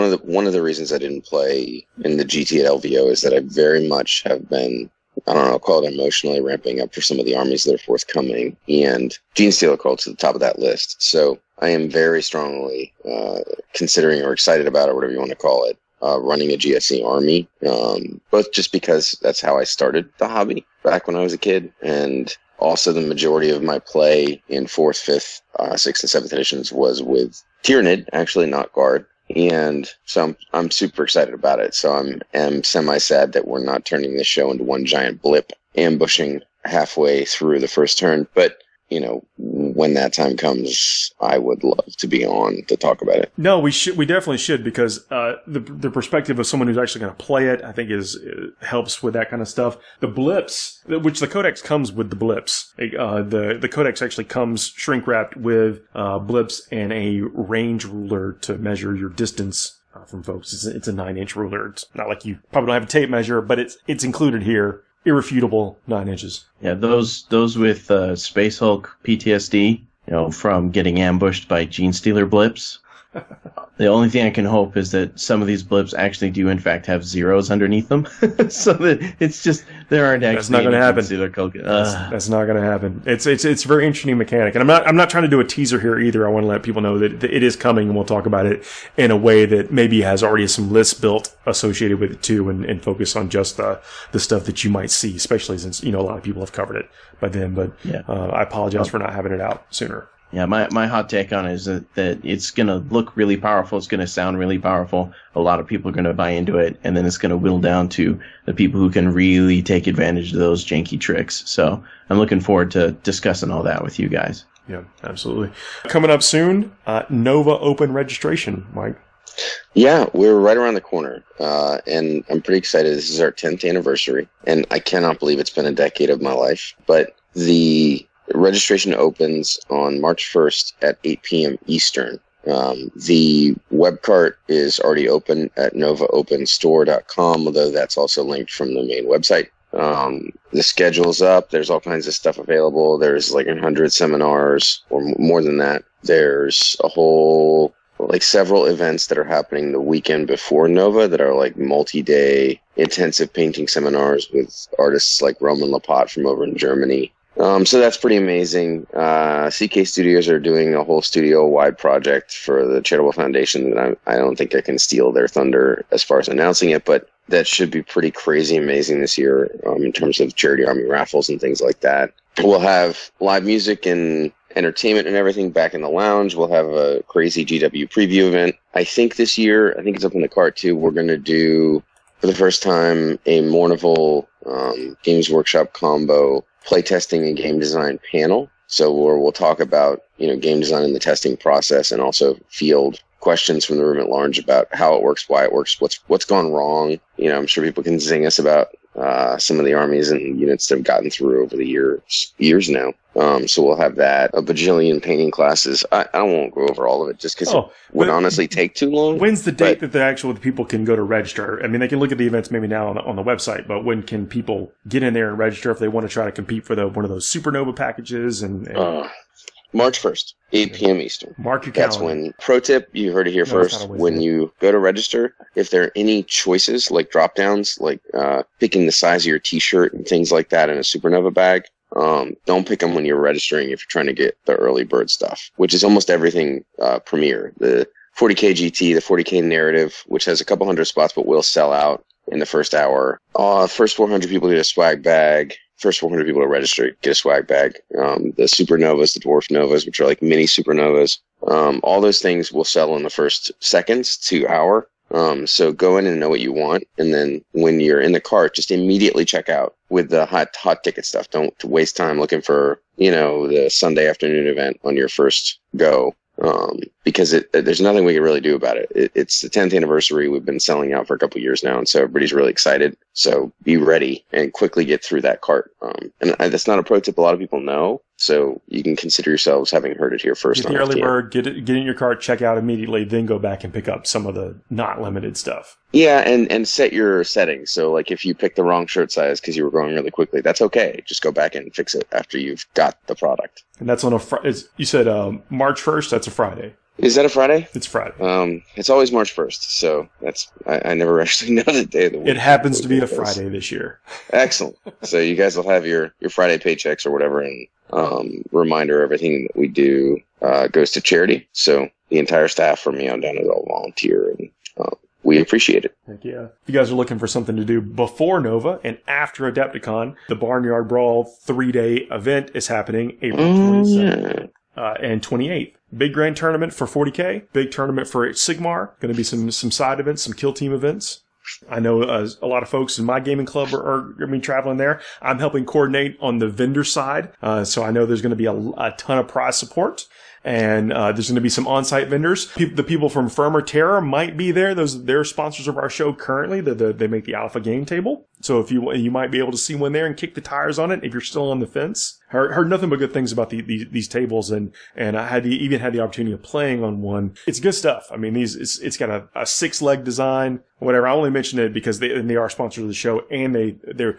of the reasons I didn't play in the GT at LVO is that I very much have been, I don't know, call it emotionally ramping up for some of the armies that are forthcoming, and Gene Stealer Cult's at the top of that list. So I am very strongly considering or excited about, or whatever you want to call it, running a GSE army, both just because that's how I started the hobby back when I was a kid, and also the majority of my play in 4th, 5th, 6th, and 7th editions was with Tyranid, actually not Guard. And so I'm super excited about it. So I'm semi-sad that we're not turning this show into one giant blip, ambushing halfway through the first turn. But, when that time comes, I would love to be on to talk about it. No, we definitely should, because the perspective of someone who's actually going to play it, I think, helps with that kind of stuff. The blips, which the codex comes with the blips. The codex actually comes shrink wrapped with blips and a range ruler to measure your distance from folks. It's a 9-inch ruler. It's not like you probably don't have a tape measure, but it's included here. Irrefutable 9 inches. Yeah, those with Space Hulk PTSD, from getting ambushed by Gene Stealer blips. The only thing I can hope is that some of these blips actually do in fact have zeros underneath them, so that it's just there aren't actually. That's not going to happen. That's not going to happen. It's a very interesting mechanic, and I'm not trying to do a teaser here either. I want to let people know that it is coming, and we'll talk about it in a way that maybe has already some lists built associated with it too, and focus on just the stuff that you might see, especially since a lot of people have covered it by then. But yeah. I apologize for not having it out sooner. Yeah, my hot take on it is that it's going to look really powerful. It's going to sound really powerful. A lot of people are going to buy into it, and then it's going to whittle down to the people who can really take advantage of those janky tricks. So I'm looking forward to discussing all that with you guys. Yeah, absolutely. Coming up soon, Nova Open registration, Mike. Yeah, we're right around the corner, and I'm pretty excited. This is our 10th anniversary, and I cannot believe it's been a decade of my life. But the Registration opens on March 1st at 8 p.m. Eastern. The web cart is already open at novaopenstore.com, although that's also linked from the main website. The schedule's up. There's all kinds of stuff available. There's like 100 seminars or more than that. There's a whole, like several events that are happening the weekend before Nova that are like multi-day intensive painting seminars with artists like Roman Lapat from over in Germany. So that's pretty amazing. CK Studios are doing a whole studio-wide project for the Charitable Foundation that I don't think I can steal their thunder as far as announcing it, but that should be pretty crazy amazing this year in terms of charity army raffles and things like that. We'll have live music and entertainment and everything back in the lounge. We'll have a crazy GW preview event. I think this year, I think it's up in the cart too, we're going to do, for the first time, a Mournival Games Workshop combo playtesting and game design panel. So we'll talk about, game design and the testing process, and also field questions from the room at large about how it works, why it works, what's gone wrong. I'm sure people can zing us about some of the armies and units that have gotten through over the years now. So we'll have that, a bajillion painting classes. I won't go over all of it just because it would honestly take too long. When's the date that the people can go to register? I mean, they can look at the events maybe now on the website, but when can people get in there and register if they want to try to compete for one of those Supernova packages? And March 1st, 8 p.m. Eastern. Mark your calendar. That's when, pro tip, you heard it here first, when you go to register, if there are any choices, like drop-downs, like picking the size of your t-shirt and things like that in a Supernova bag, don't pick them when you're registering if you're trying to get the early bird stuff, which is almost everything Premier. The 40k GT, the 40k Narrative, which has a couple hundred spots but will sell out in the first hour. First 400 people get a swag bag. First 400 people to register get a swag bag. The Supernovas, the Dwarf Novas, which are like mini Supernovas, all those things will sell in the first seconds to hour. So go in and know what you want, and then when you're in the cart, just immediately check out with the hot ticket stuff. Don't waste time looking for, the Sunday afternoon event on your first go. Because there's nothing we can really do about it. It's the 10th anniversary. We've been selling out for a couple years now, and so everybody's really excited. So be ready and quickly get through that cart. And that's not a pro tip a lot of people know, so you can consider yourselves having heard it here first. Get the early bird, get in your cart, check out immediately, then go back and pick up some of the not limited stuff. Yeah, and set your settings. So, like, if you pick the wrong shirt size because you were going really quickly, that's okay. Just go back and fix it after you've got the product. And that's on you said March 1st, that's a Friday. Is that a Friday? It's Friday. It's always March 1st, so I never actually know the day of the week. It happens to be a Friday this year. Excellent. So you guys will have your Friday paychecks or whatever, and reminder everything that we do goes to charity. So the entire staff from me on down is all volunteer, and we appreciate it. Heck yeah. If you guys are looking for something to do before Nova and after Adepticon, the Barnyard Brawl 3-day event is happening April 27th and 28th. Big grand tournament for 40k, big tournament for Sigmar. Going to be some side events, some kill team events. I know a lot of folks in my gaming club are going to be traveling there. I'm helping coordinate on the vendor side, so I know there's going to be a ton of prize support. And there's going to be some on-site vendors. The people from Firmer Terror might be there. They're sponsors of our show currently. They make the Alpha game table. So if you might be able to see one there and kick the tires on it if you're still on the fence. Heard nothing but good things about these tables, and I even had the opportunity of playing on one. It's good stuff. I mean, it's got a 6-leg design, whatever. I only mention it because they are sponsors of the show, and they're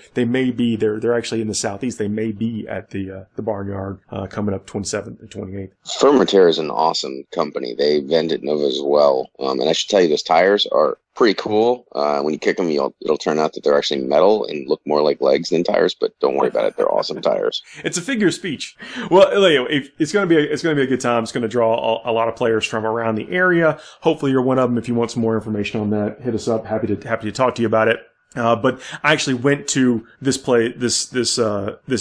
actually in the Southeast. They may be at the Barnyard coming up 27th and 28th. Firmer Terror is an awesome company. They vend at Nova as well, and I should tell you, those tires are pretty cool. When you kick them, it'll turn out that they're actually metal and look more like legs than tires. But don't worry about it; they're awesome tires. It's a figure of speech. Well, it's going to be a good time. It's going to draw a lot of players from around the area. Hopefully, you're one of them. If you want some more information on that, hit us up. Happy to talk to you about it. But I actually went to this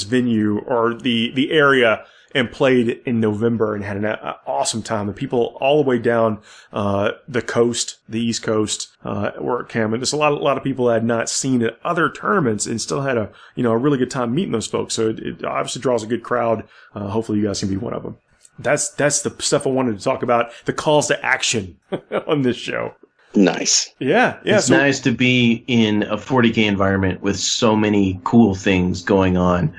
venue or the area and played in November and had an awesome time. The people all the way down the coast, the East Coast, were at Cam. And there's a lot of people that had not seen at other tournaments and still had a really good time meeting those folks. So it obviously draws a good crowd. Hopefully you guys can be one of them. That's the stuff I wanted to talk about. The calls to action on this show. Nice. Yeah. It's nice to be in a 40k environment with so many cool things going on.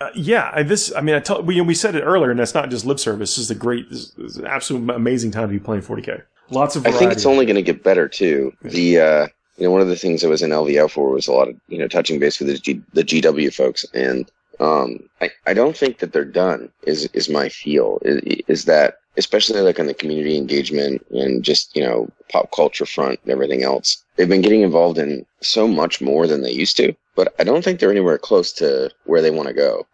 we said it earlier, and that's not just lip service. This is an absolute amazing time to be playing 40k. Lots of variety. I think it's only going to get better too. The one of the things I was in LVO for was a lot of touching base with the GW folks, and I don't think that they're done. Is my feel is that, especially like on the community engagement and just pop culture front and everything else, they've been getting involved in so much more than they used to. But I don't think they're anywhere close to where they want to go.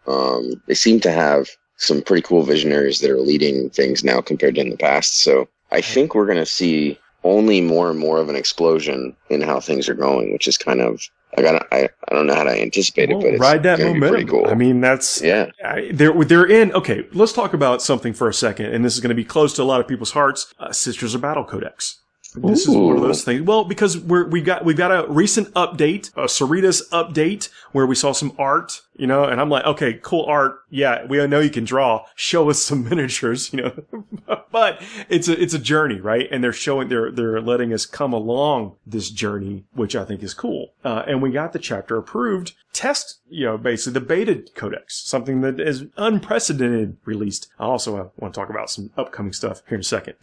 They seem to have some pretty cool visionaries that are leading things now compared to in the past. So I think we're going to see only more and more of an explosion in how things are going, which is kind of, I don't know how to anticipate it, but it's ride that momentum. Pretty cool. I mean, that's they're in. Okay, let's talk about something for a second, and this is going to be close to a lot of people's hearts. Sisters of Battle Codex. This is one of those things. Well, because we've got a recent update, a Cerritos update, where we saw some art, and I'm like, okay, cool art. Yeah, we know you can draw. Show us some miniatures, But it's a journey, right? And they're letting us come along this journey, which I think is cool. And we got the chapter approved test, basically the beta codex, something that is unprecedented released. I also want to talk about some upcoming stuff here in a second,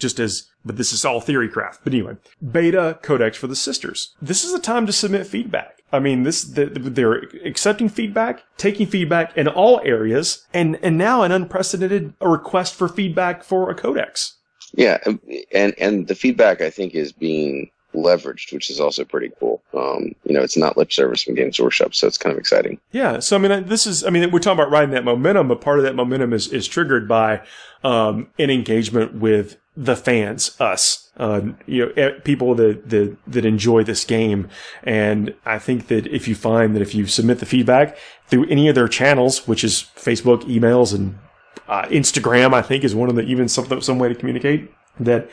but this is all theory craft. But anyway, beta codex for the sisters. This is the time to submit feedback. I mean, they're accepting feedback, taking feedback in all areas, and now an unprecedented request for feedback for a codex. Yeah, and the feedback, I think, is being leveraged, which is also pretty cool. It's not lip service from Games Workshop, so it's kind of exciting. Yeah, so we're talking about riding that momentum, but part of that momentum is triggered by an engagement with the fans, us, people that enjoy this game. And I think that if you find that if you submit the feedback through any of their channels, which is Facebook, emails, and Instagram, I think is one of the, even some way to communicate that,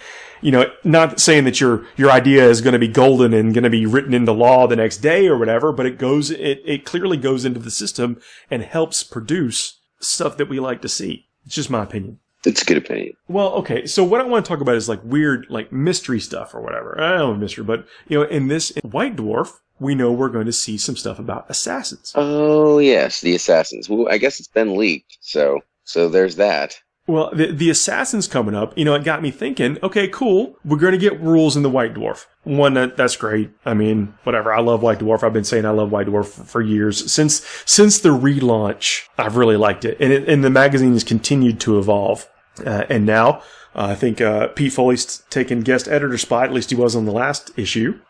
not saying that your idea is going to be golden and going to be written into law the next day or whatever, but it clearly goes into the system and helps produce stuff that we like to see. It's just my opinion. It's a good opinion. Well, okay. So what I want to talk about is like weird, like mystery stuff or whatever. I don't know mystery, but in White Dwarf, we know we're going to see some stuff about assassins. Oh yes, the assassins. Well, I guess it's been leaked, so there's that. Well, the assassins coming up, it got me thinking, okay, cool. We're going to get rules in the White Dwarf. One, that's great. I mean, whatever. I love White Dwarf. I've been saying I love White Dwarf for years. Since the relaunch, I've really liked it. And the magazine has continued to evolve. And now, I think Pete Foley's taken guest editor spot, at least he was on the last issue,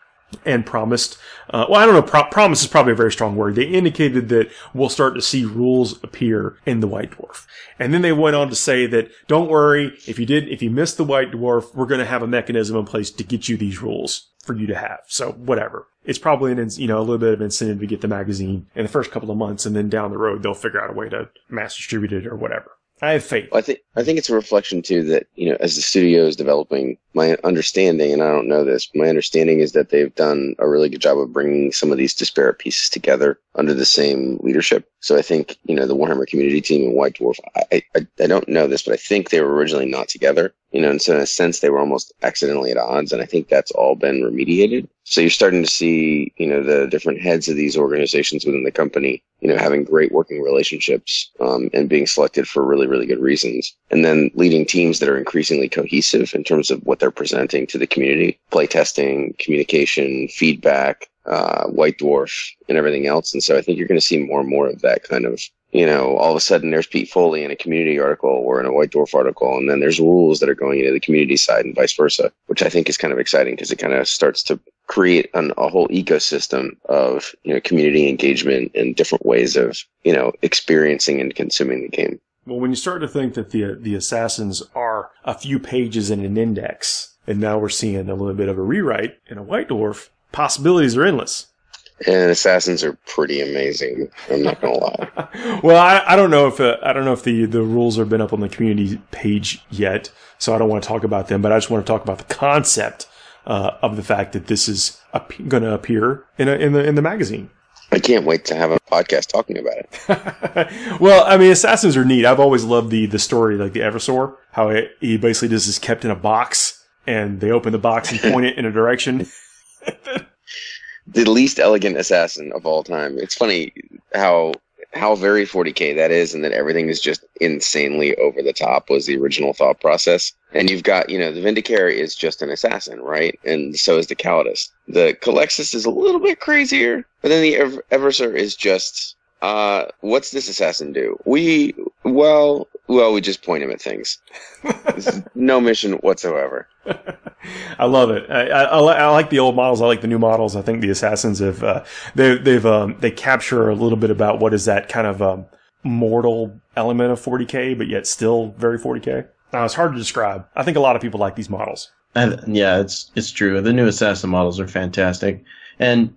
and promised, I don't know, promise is probably a very strong word. They indicated that we'll start to see rules appear in the White Dwarf. And then they went on to say that, don't worry, if you missed the White Dwarf, we're going to have a mechanism in place to get you these rules for you to have. So whatever. It's probably a little bit of incentive to get the magazine in the first couple of months, and then down the road they'll figure out a way to mass distribute it or whatever. I have faith. Well, I think it's a reflection too that, as the studio is developing, my understanding, and I don't know this, but my understanding is that they've done a really good job of bringing some of these disparate pieces together under the same leadership. So I think, the Warhammer community team and White Dwarf, I don't know this, but I think they were originally not together, and so in a sense they were almost accidentally at odds, and I think that's all been remediated. So you're starting to see, the different heads of these organizations within the company, having great working relationships, and being selected for really, really good reasons. And then leading teams that are increasingly cohesive in terms of what they're presenting to the community, playtesting, communication, feedback, White Dwarf, and everything else. And so I think you're going to see more and more of that kind of, all of a sudden there's Pete Foley in a community article or in a White Dwarf article, and then there's rules that are going into the community side and vice versa, which I think is kind of exciting because it kind of starts to create a whole ecosystem of, community engagement and different ways of, experiencing and consuming the game. Well, when you start to think that the assassins are a few pages in an index, and now we're seeing a little bit of a rewrite in a White Dwarf, possibilities are endless. And assassins are pretty amazing. I'm not gonna lie. Well, I don't know if the rules have been up on the community page yet, so I don't want to talk about them. But I just want to talk about the concept of the fact that this is going to appear in the magazine. I can't wait to have a podcast talking about it. Well, I mean, assassins are neat. I've always loved the story, like the Eversor, how he basically just is kept in a box, and they open the box and point it in a direction. The least elegant assassin of all time. It's funny how how very 40k that is, and that everything is just insanely over the top was the original thought process. And you've got, the Vindicator is just an assassin, right? And so is the Calidus. The Calexis is a little bit crazier, but then the Eversor is just, what's this assassin do? We just point him at things. No mission whatsoever. I love it. I like the old models. I like the new models. I think the assassins have they capture a little bit about what is that kind of mortal element of 40k, but yet still very 40k. Now it's hard to describe. I think a lot of people like these models. Yeah, it's true. The new assassin models are fantastic. And,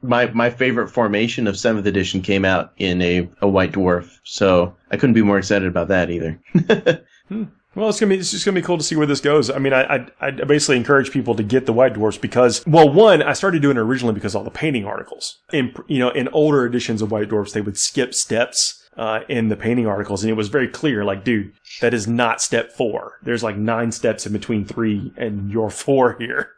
my favorite formation of 7th edition came out in a white dwarf. So I couldn't be more excited about that either. Well, it's just gonna be cool to see where this goes. I mean, I basically encourage people to get the white dwarfs because, well, one, I started doing it originally because of all the painting articles. In older editions of white dwarfs, they would skip steps in the painting articles, and it was very clear, like, dude, that is not step 4. There's like 9 steps in between 3 and your 4 here.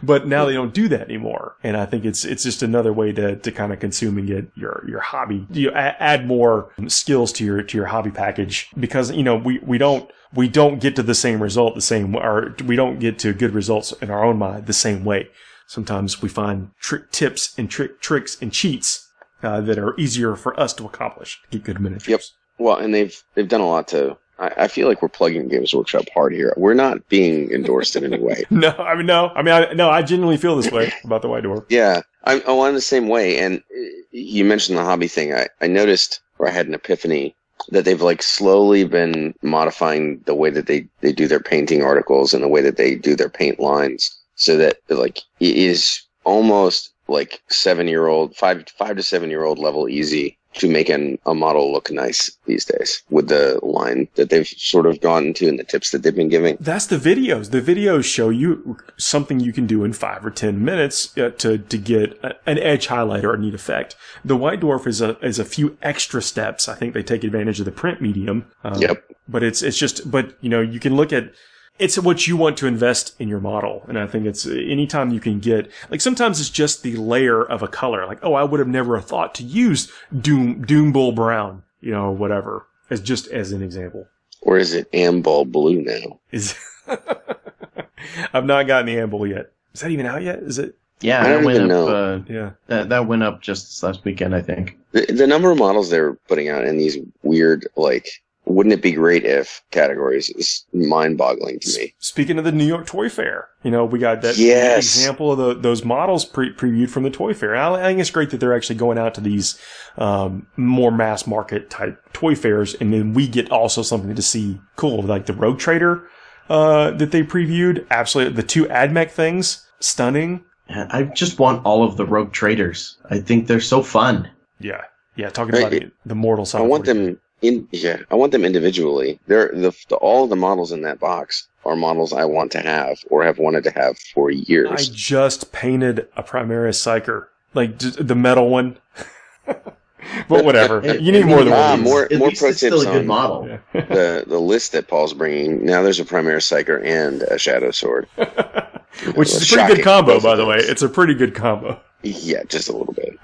But now they don't do that anymore, and I think it's just another way to kind of consume and get your hobby. Add more skills to your hobby package because we don't get to the same result the same, or we don't get to good results in our own mind the same way. Sometimes we find tips and tricks and cheats that are easier for us to accomplish to get good miniatures. Yep. Well, and they've done a lot to. I feel like we're plugging Games Workshop hard here. We're not being endorsed in any way. No. I genuinely feel this way about the White Dwarf. Yeah, I'm the same way. And you mentioned the hobby thing. I noticed, or I had an epiphany, that they've like slowly been modifying the way that they do their painting articles and the way that they do their paint lines, so that like it is almost like 7-year-old, 5 to 7-year-old level easy to make a model look nice these days with the line that they've sort of gone to and the tips that they've been giving. That's the videos. The videos show you something you can do in 5 or 10 minutes to get an edge highlight or a neat effect. The White Dwarf is a few extra steps. I think they take advantage of the print medium. Yep. But you can look at. It's what you want to invest in your model. And I think it's anytime you can get, like sometimes it's just the layer of a color. Like, I would have never thought to use Doom Bull Brown, whatever, as an example. Or is it Ambull Blue now? I've not gotten the Ambull yet. Is that even out yet? Is it? Yeah, I don't even know. That went up just this last weekend, I think. The number of models they're putting out in these weird, like, wouldn't it be great if categories is mind-boggling to me. Speaking of the New York Toy Fair, we got that example of those models previewed from the Toy Fair. I think it's great that they're actually going out to these more mass market type toy fairs, and then we get also something to see cool, like the Rogue Trader that they previewed. Absolutely, the 2 AdMech things, stunning. I just want all of the Rogue Traders. I think they're so fun. Yeah. Talking about the mortal side. I want them. I want them individually. All of the models in that box are models I want to have or have wanted to have for years. I just painted a Primaris Psyker, like the metal one. But whatever, you need more than one. More pro tips still a good on model. the list that Paul's bringing. Now there's a Primaris Psyker and a Shadow Sword, which is a pretty good combo, by the way. It's a pretty good combo. Yeah, just a little bit.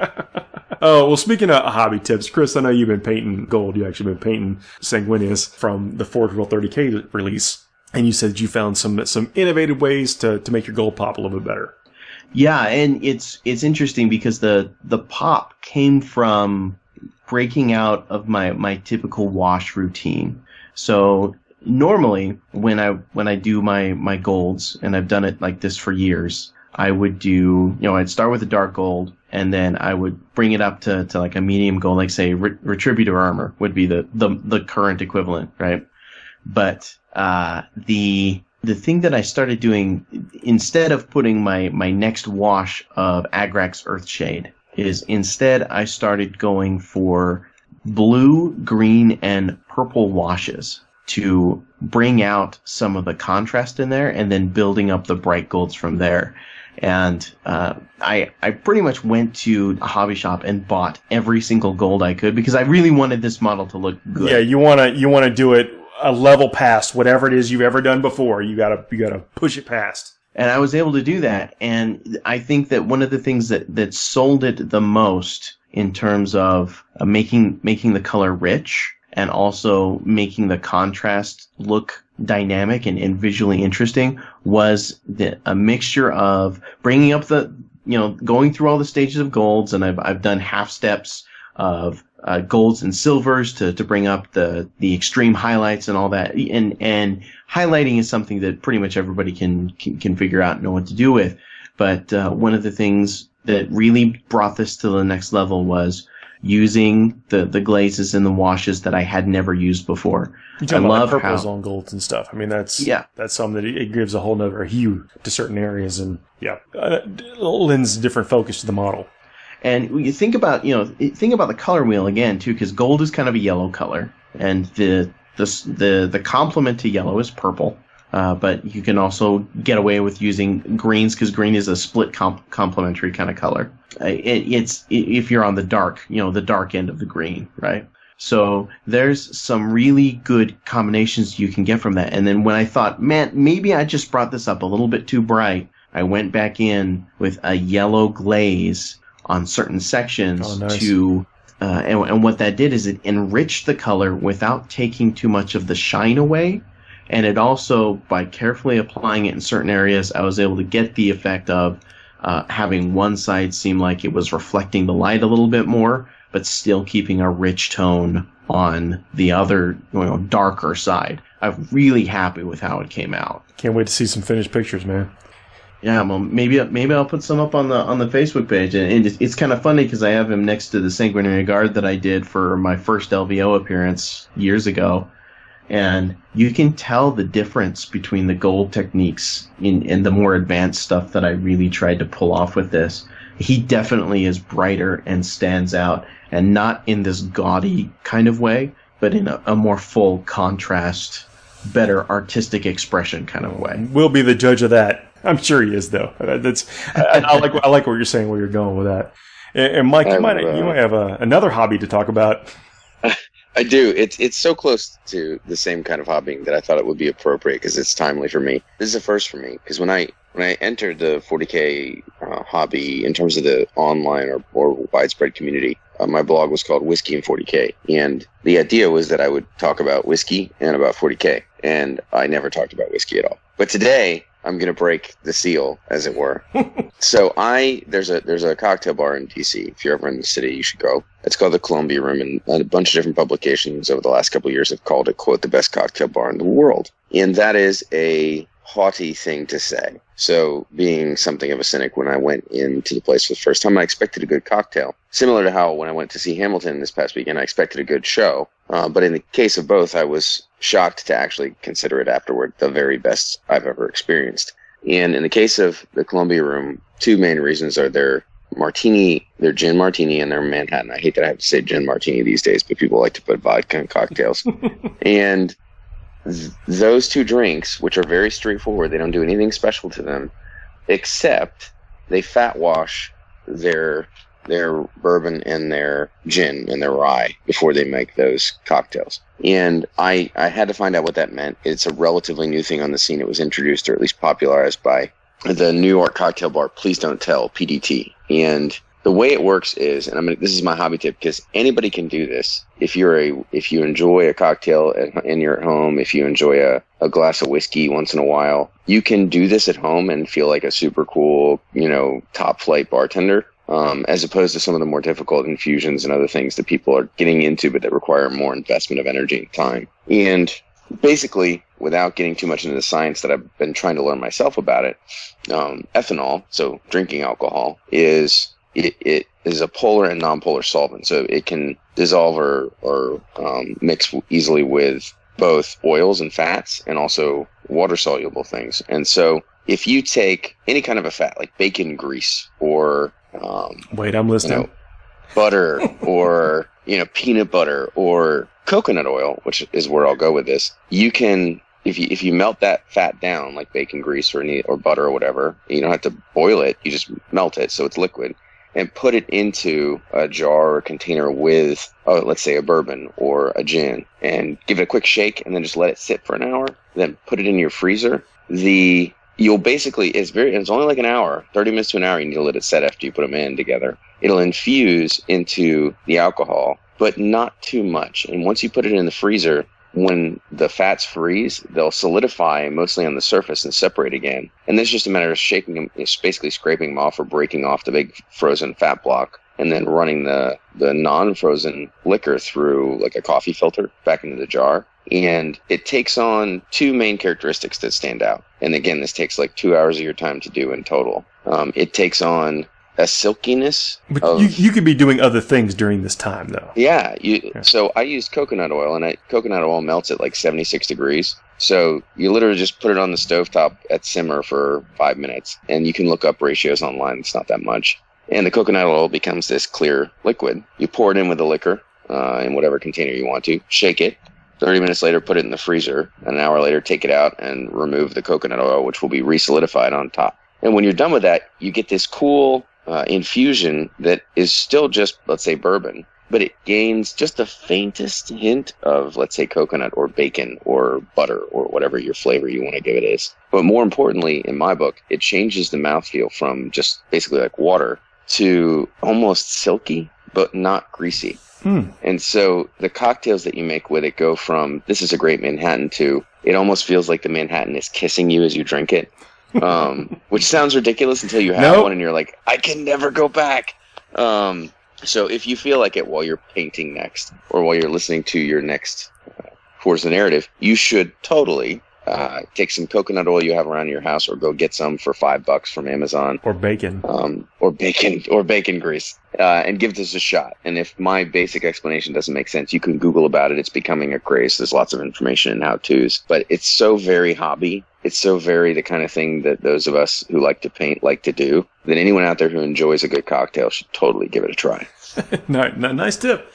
Oh, well, speaking of hobby tips, Chris, I know you've been painting gold. You've actually been painting Sanguinius from the Forge World 30k release. And you said you found some innovative ways to make your gold pop a little bit better. Yeah, and it's interesting because the pop came from breaking out of my typical wash routine. So normally when I do my golds, and I've done it like this for years, I would do, I'd start with a dark gold, and then I would bring it up to like a medium gold, like say Retributor Armor would be the current equivalent, right? But the thing that I started doing, instead of putting my next wash of Agrax Earthshade, is instead I started going for blue, green, and purple washes to bring out some of the contrast in there, and then building up the bright golds from there. And I pretty much went to a hobby shop and bought every single gold I could because I really wanted this model to look good. Yeah, you wanna do it a level past whatever it is you've ever done before. You gotta push it past. And I was able to do that. And I think that one of the things that sold it the most in terms of making the color rich and also making the contrast look dynamic and visually interesting was a mixture of bringing up going through all the stages of golds, and I've done half steps of golds and silvers to bring up the extreme highlights and all that. And highlighting is something that pretty much everybody can figure out and know what to do with. But one of the things that really brought this to the next level was using the glazes and the washes that I had never used before. I love like purples on golds and stuff. I mean, that's something that it gives a whole nother hue to certain areas, and lends a different focus to the model. And you think about the color wheel again too, because gold is kind of a yellow color, and the complement to yellow is purple. But you can also get away with using greens because green is a split complementary kind of color. It's if you're on the dark end of the green, right? So there's some really good combinations you can get from that. And then when I thought, man, maybe I just brought this up a little bit too bright, I went back in with a yellow glaze on certain sections. Oh, nice. And what that did is it enriched the color without taking too much of the shine away. And it also, by carefully applying it in certain areas, I was able to get the effect of having one side seem like it was reflecting the light a little bit more, but still keeping a rich tone on the other, darker side. I'm really happy with how it came out. Can't wait to see some finished pictures, man. Yeah, well, maybe I'll put some up on the Facebook page, and it's kind of funny because I have him next to the Sanguinary Guard that I did for my first LVO appearance years ago. And you can tell the difference between the gold techniques in the more advanced stuff that I really tried to pull off with this. He definitely is brighter and stands out, and not in this gaudy kind of way, but in a more full contrast, better artistic expression kind of way. We'll be the judge of that. I'm sure he is, though. I like what you're saying, where you're going with that. And Mike, you might have another hobby to talk about. I do. It's so close to the same kind of hobbying that I thought it would be appropriate because it's timely for me. This is a first for me because when I entered the 40k hobby in terms of the online or widespread community, my blog was called Whiskey and 40k, and the idea was that I would talk about whiskey and about 40k, and I never talked about whiskey at all. But today I'm going to break the seal, as it were. So there's a cocktail bar in DC. If you're ever in the city, you should go. It's called the Columbia Room, and a bunch of different publications over the last couple of years have called it, quote, the best cocktail bar in the world. And that is a haughty thing to say. So being something of a cynic, when I went into the place for the first time, I expected a good cocktail. Similar to how when I went to see Hamilton this past weekend, I expected a good show. But in the case of both, I was shocked to actually consider it afterward the very best I've ever experienced. And in the case of the Columbia Room, two main reasons are their martini, their gin martini, and their Manhattan. I hate that I have to say gin martini these days, but people like to put vodka in cocktails. And those two drinks, which are very straightforward, they don't do anything special to them, except they fat wash their bourbon and their gin and their rye before they make those cocktails. And I had to find out what that meant. It's a relatively new thing on the scene. It was introduced or at least popularized by the New York cocktail bar Please Don't Tell, PDT. And the way it works is, and this is my hobby tip because anybody can do this. If you enjoy a cocktail and you're at home, if you enjoy a glass of whiskey once in a while, you can do this at home and feel like a super cool, top flight bartender. As opposed to some of the more difficult infusions and other things that people are getting into, but that require more investment of energy and time. And basically, without getting too much into the science that I've been trying to learn myself about it, ethanol, so drinking alcohol, it is a polar and nonpolar solvent. So it can dissolve or mix easily with both oils and fats and also water-soluble things. And so if you take any kind of a fat, like bacon grease or wait, I'm listening. Butter or peanut butter or coconut oil, which is where I'll go with this. You can, if you melt that fat down, like bacon grease or butter or whatever, you don't have to boil it. You just melt it so it's liquid, and put it into a jar or container with, let's say, a bourbon or a gin, and give it a quick shake, and then just let it sit for an hour. Then put it in your freezer. you'll basically, it's only like an hour, 30 minutes to an hour you need to let it set after you put them in together. It'll infuse into the alcohol, but not too much. And once you put it in the freezer, when the fats freeze, they'll solidify mostly on the surface and separate again. And then it's just a matter of shaking them, it's basically scraping them off or breaking off the big frozen fat block, and then running the non-frozen liquor through like a coffee filter back into the jar. And it takes on two main characteristics that stand out. And again, this takes like 2 hours of your time to do in total. It takes on a silkiness. But you could be doing other things during this time, though. Yeah. So I used coconut oil, and coconut oil melts at like 76 degrees. So you literally just put it on the stovetop at simmer for 5 minutes, and you can look up ratios online. It's not that much. And the coconut oil becomes this clear liquid. You pour it in with the liquor in whatever container you want to, shake it. 30 minutes later, put it in the freezer. An hour later, take it out and remove the coconut oil, which will be re-solidified on top. And when you're done with that, you get this cool infusion that is still just, let's say, bourbon, but it gains just the faintest hint of, let's say, coconut or bacon or butter or whatever your flavor you want to give it is. But more importantly, in my book, it changes the mouthfeel from just basically like water to almost silky, but not greasy. And so the cocktails that you make with it go from, this is a great Manhattan, to it almost feels like the Manhattan is kissing you as you drink it. Which sounds ridiculous until you have one and you're like, I can never go back. So if you feel like it while you're painting next, or while you're listening to your next Force the Narrative, you should totally take some coconut oil you have around your house, or go get some for $5 from Amazon, or bacon, or bacon grease, and give this a shot. And if my basic explanation doesn't make sense, you can Google about it. It's becoming a craze. There's lots of information and how-tos, but it's so very hobby. It's so very the kind of thing that those of us who like to paint like to do, that anyone out there who enjoys a good cocktail should totally give it a try. Nice tip.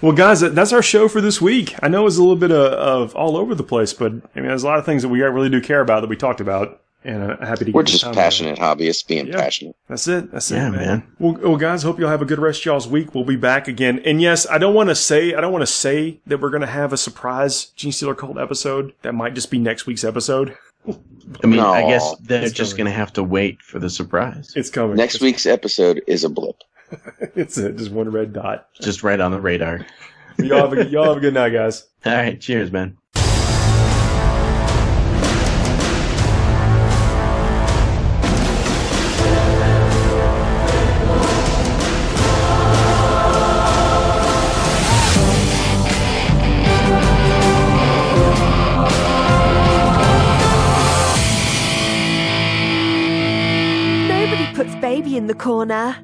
Well, guys, that's our show for this week. I know it's a little bit of all over the place, but I mean, there's a lot of things that we really do care about that we talked about, and I'm happy to get We're just passionate hobbyists being passionate. That's it. Yeah, man. Well, guys, hope you'll have a good rest of y'all's week. We'll be back again. And yes, I don't want to say that we're going to have a surprise Gene Stealer Cult episode. That might just be next week's episode. I mean, I guess they're just going to have to wait for the surprise. It's coming. Next week's episode is a blip. It's just one red dot. Just right on the radar. Y'all have a good night, guys. All right. Cheers, man. Nobody puts baby in the corner.